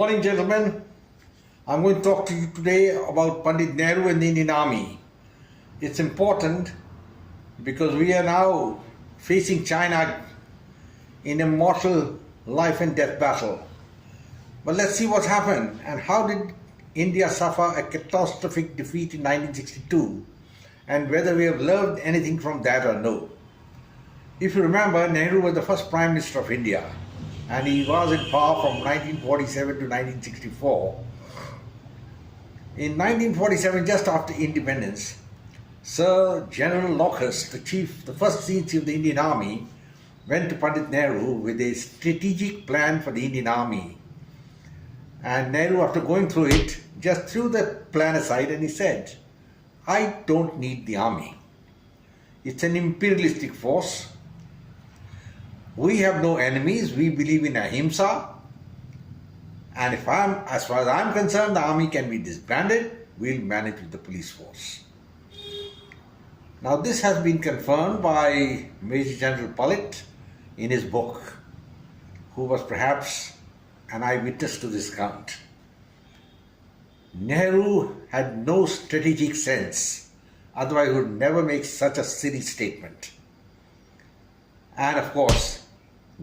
morning, gentlemen. I'm going to talk to you today about Pandit Nehru and the Indian Army. It's important because we are now facing China in a mortal life and death battle. But let's see what's happened and how did India suffer a catastrophic defeat in 1962 and whether we have learned anything from that or no. If you remember, Nehru was the first Prime Minister of India and he was in power from 1947 to 1964. In 1947, just after independence, Sir General Lockhurst, the first Chief of the Indian Army, went to Pandit Nehru with a strategic plan for the Indian Army. And Nehru, after going through it, just threw the plan aside and he said, I don't need the army. It's an imperialistic force. We have no enemies. We believe in ahimsa. And as far as I'm concerned, the army can be disbanded. We'll manage with the police force. Now this has been confirmed by Major General Pandit in his book, who was perhaps an eyewitness to this count. Nehru had no strategic sense, otherwise he would never make such a silly statement. And of course,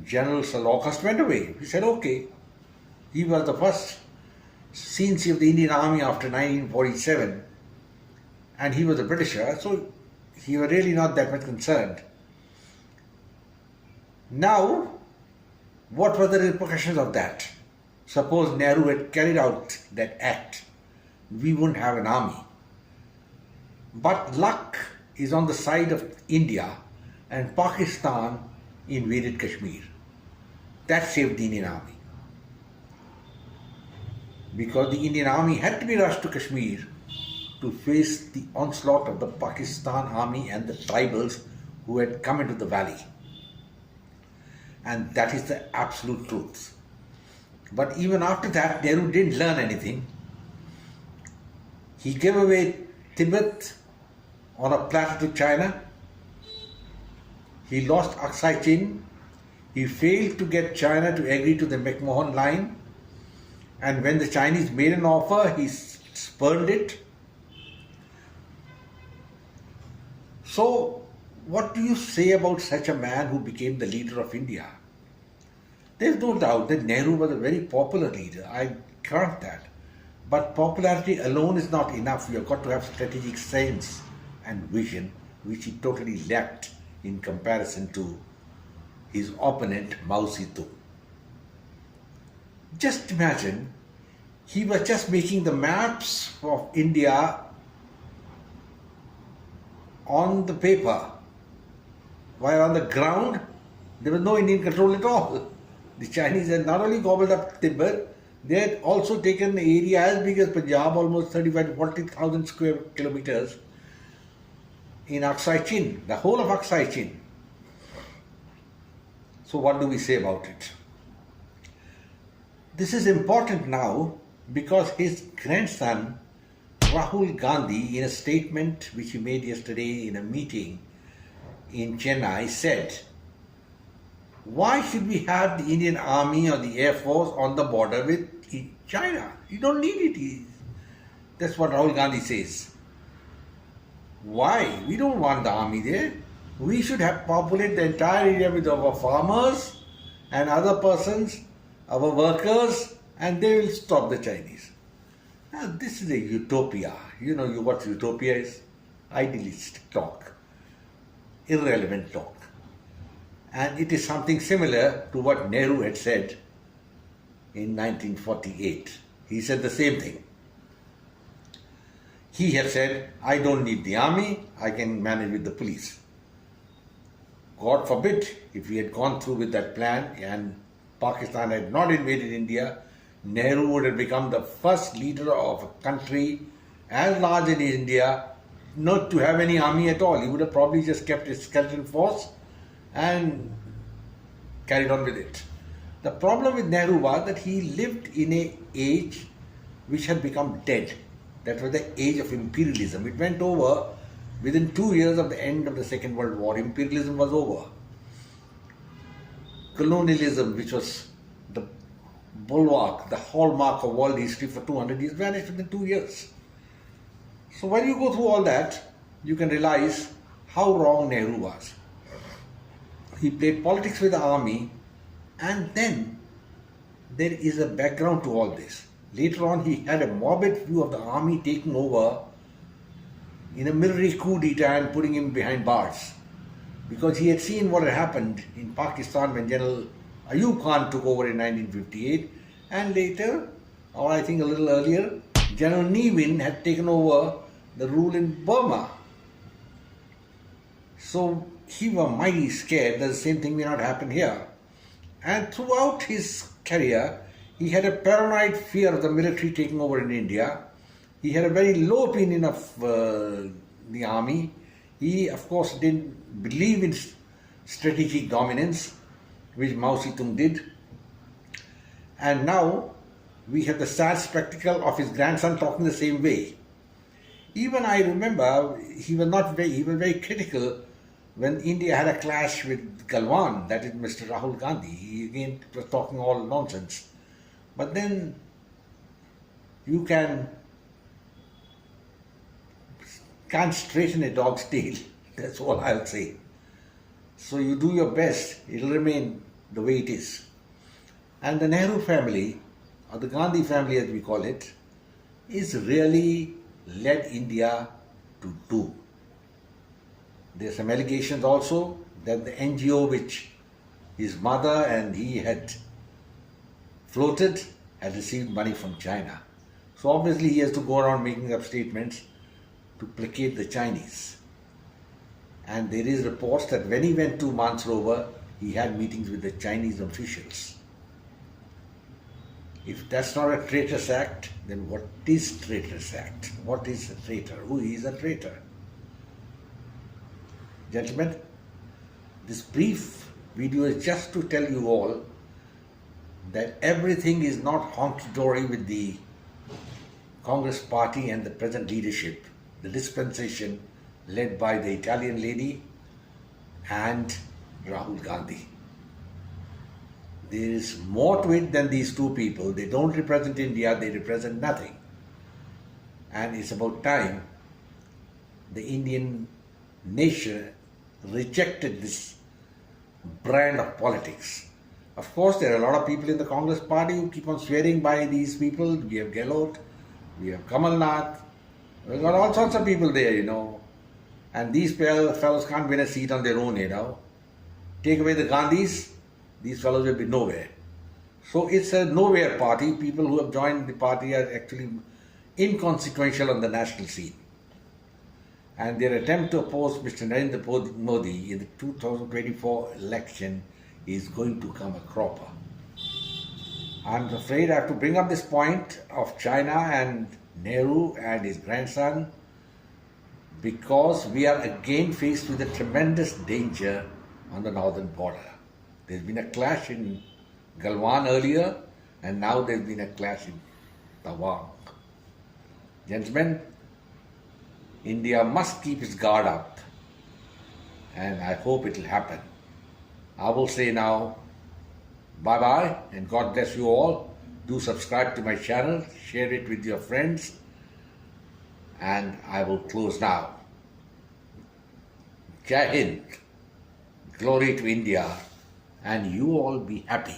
General Sir Lockhurst went away. He said, okay, he was the first Chief of the Indian Army after 1947, and he was a Britisher, so he was really not that much concerned. Now, what were the repercussions of that? Suppose Nehru had carried out that act, we wouldn't have an army. But luck is on the side of India, and Pakistan invaded Kashmir. That saved the Indian Army. Because the Indian Army had to be rushed to Kashmir to face the onslaught of the Pakistan Army and the tribals who had come into the valley. And that is the absolute truth. But even after that, Nehru didn't learn anything. He gave away Tibet on a platter to China. He lost Aksai Chin. He failed to get China to agree to the McMahon line. And when the Chinese made an offer, he spurned it. So, what do you say about such a man who became the leader of India? There's no doubt that Nehru was a very popular leader. I grant that. But popularity alone is not enough. You've got to have strategic sense and vision, which he totally lacked in comparison to his opponent Mao Zedong. Just imagine, he was just making the maps of India on the paper, while on the ground there was no Indian control at all. The Chinese had not only gobbled up Tibet, they had also taken an area as big as Punjab, almost 35 to 40,000 square kilometers in Aksai Chin, the whole of Aksai Chin. So what do we say about it? This is important now because his grandson, Rahul Gandhi, in a statement which he made yesterday in a meeting in Chennai, said, why should we have the Indian Army or the Air Force on the border with China? You don't need it. That's what Rahul Gandhi says. Why? We don't want the army there. We should have populate the entire area with our farmers and other persons, our workers, and they will stop the Chinese. Now, this is a utopia. You know what utopia is? Idealistic talk, irrelevant talk. And it is something similar to what Nehru had said in 1948. He said the same thing. He had said, I don't need the army, I can manage with the police. God forbid, if he had gone through with that plan and Pakistan had not invaded India, Nehru would have become the first leader of a country as large as India not to have any army at all. He would have probably just kept his skeleton force and carried on with it. The problem with Nehru was that he lived in an age which had become dead. That was the age of imperialism. It went over within 2 years of the end of the Second World War. Imperialism was over. Colonialism, which was the bulwark, the hallmark of world history for 200 years, vanished within 2 years. So when you go through all that, you can realize how wrong Nehru was. He played politics with the army, and then there is a background to all this. Later on, he had a morbid view of the army taking over in a military coup d'etat and putting him behind bars. Because he had seen what had happened in Pakistan when General Ayub Khan took over in 1958, and later, or I think a little earlier, General Ne Win had taken over the rule in Burma. So he was mighty scared that the same thing may not happen here. And throughout his career, he had a paranoid fear of the military taking over in India. He had a very low opinion of the army. He, of course, didn't believe in strategic dominance, which Mao Zedong did. And now we have the sad spectacle of his grandson talking the same way. Even I remember he was very critical when India had a clash with Galwan, that is Mr. Rahul Gandhi. He again was talking all nonsense. But then you can't straighten a dog's tail. That's all I'll say. So you do your best, it'll remain the way it is. And the Nehru family, or the Gandhi family as we call it, is really led India to do. There's some allegations also that the NGO which his mother and he had floated had received money from China. So obviously he has to go around making up statements to placate the Chinese. And there is reports that when he went to Mansarovar, he had meetings with the Chinese officials. If that's not a traitorous act, then what is traitorous act? What is a traitor? Who is a traitor? Gentlemen, this brief video is just to tell you all that everything is not honky-dory with the Congress party and the present leadership, the dispensation led by the Italian lady and Rahul Gandhi. There is more to it than these two people. They don't represent India, they represent nothing. And it's about time the Indian nation rejected this brand of politics. Of course, there are a lot of people in the Congress party who keep on swearing by these people. We have Gehlot, we have Kamal Nath, we've got all sorts of people there, And these fellows can't win a seat on their own, Take away the Gandhis, these fellows will be nowhere. So it's a nowhere party. People who have joined the party are actually inconsequential on the national scene. And their attempt to oppose Mr. Narendra Modi in the 2024 election is going to come a cropper. I'm afraid I have to bring up this point of China and Nehru and his grandson, because we are again faced with a tremendous danger on the northern border. There's been a clash in Galwan earlier, and now there's been a clash in Tawang. Gentlemen, India must keep its guard up, and I hope it will happen. I will say now, bye-bye, and God bless you all. Do subscribe to my channel, share it with your friends, and I will close now. Jai Hind, glory to India, and you all be happy.